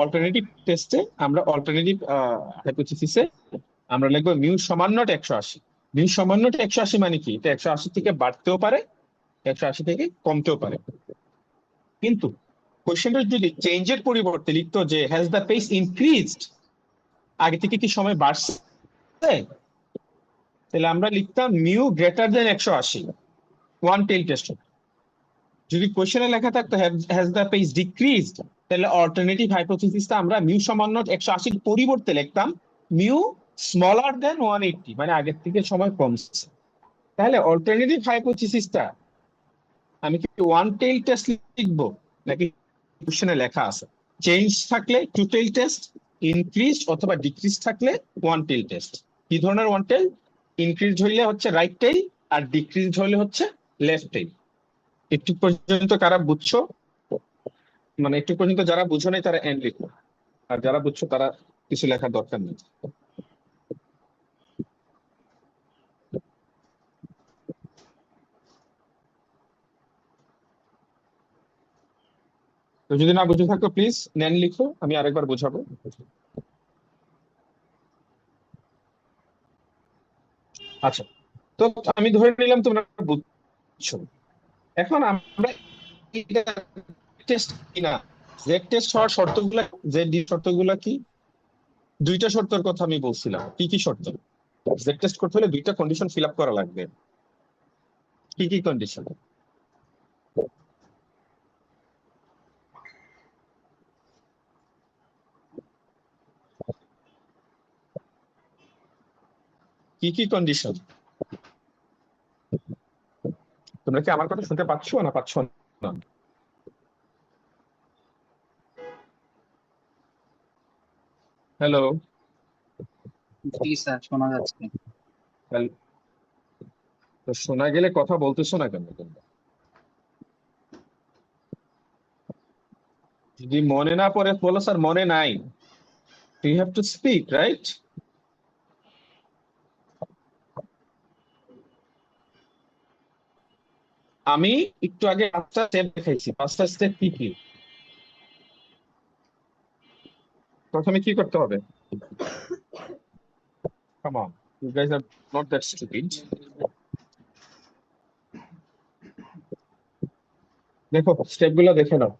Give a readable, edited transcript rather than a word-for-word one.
Alternative টেস্টে আমরা alternative হাইপোথিসিসে আমরা লিখবো মিউ সমান নট 180। মিউ সমান নট 180 মানে কি? এটা 180 থেকে বাড়তেও পারে, 180 থেকে কমতেও পারে। কিন্তু কোশ্চেনটা যদি চেঞ্জের পরিবর্তে লিখতো যে হ্যাজ দ্য পেস ইনক্রিজড, আগে থেকে কি সময় বাড়ছে, তাহলে আমরা লিখতাম মিউ গ্রেটার দেন 180, ওয়ান টেল টেস্ট। যদি কোশ্চেনে লেখা থাকতো হ্যাজ দ্য পেস ডিক্রিজড, তাহলে অল্টারনেটিভ হাইপোথিসিসটা আমরা মিউ সমান নট 180 পরিবর্তে লিখতাম মিউ স্মলার দেন 180, মানে আগের থেকে সময় কমছে। তাহলে অল্টারনেটিভ হাইপোথিসিসটা আমি কি ওয়ান টেল টেস্ট লিখবো, নাকি কোশ্চেনে লেখা আছে চেঞ্জ থাকলে টু টেল টেস্ট, ইনক্রিজ অথবা ডিক্রিজ থাকলে ওয়ান টেল টেস্ট? কি ধরনের ওয়ান টেল? ইনক্রিজ হইলে হচ্ছে রাইট টেল, আর ডিক্রিজ হইলে হচ্ছে লেফট টেল। একটু পর্যন্ত কারা বুঝছো? মানে একটু পর্যন্ত যারা বুঝো নাই তারা এন্ড লিখো, আর যারা বুঝছো তারা কিছু লেখার দরকার নেই। তো যদি না বুঝে থাকো প্লিজ নেন লিখো, আমি আরেকবার বোঝাবো। আচ্ছা, তো আমি ধরে নিলাম তোমরা বুঝছো। এখন আমরা টেস্ট কিনা, জেড টেস্ট হওয়ার শর্তগুলো, জেড শর্তগুলো কি? দুইটা শর্তের কথা আমি বলছিলাম। কি কি শর্ত? জেড টেস্ট করতে হলে দুইটা কন্ডিশন ফিল আপ করা লাগবে। কি কি কন্ডিশন? কি কি কন্ডিশন? তোমরা কি আমার কথা শুনতে পাচ্ছো না পাচ্ছ না? হ্যালো? জি স্যার, শোনা যাচ্ছে। তো শোনা গেলে কথা বলতেছো না কেন তোমরা? যদি মনে না পড়ে বলো স্যার মনে নাই। You have to speak, right? আমি একটু আগে 5টা স্টেপ দেখাইছি। 5টা স্টেপ কি কি? প্রথমে কি করতে হবে? Come on, you guys are not that stupid. দেখো স্টেপ গুলো দেখে নাও।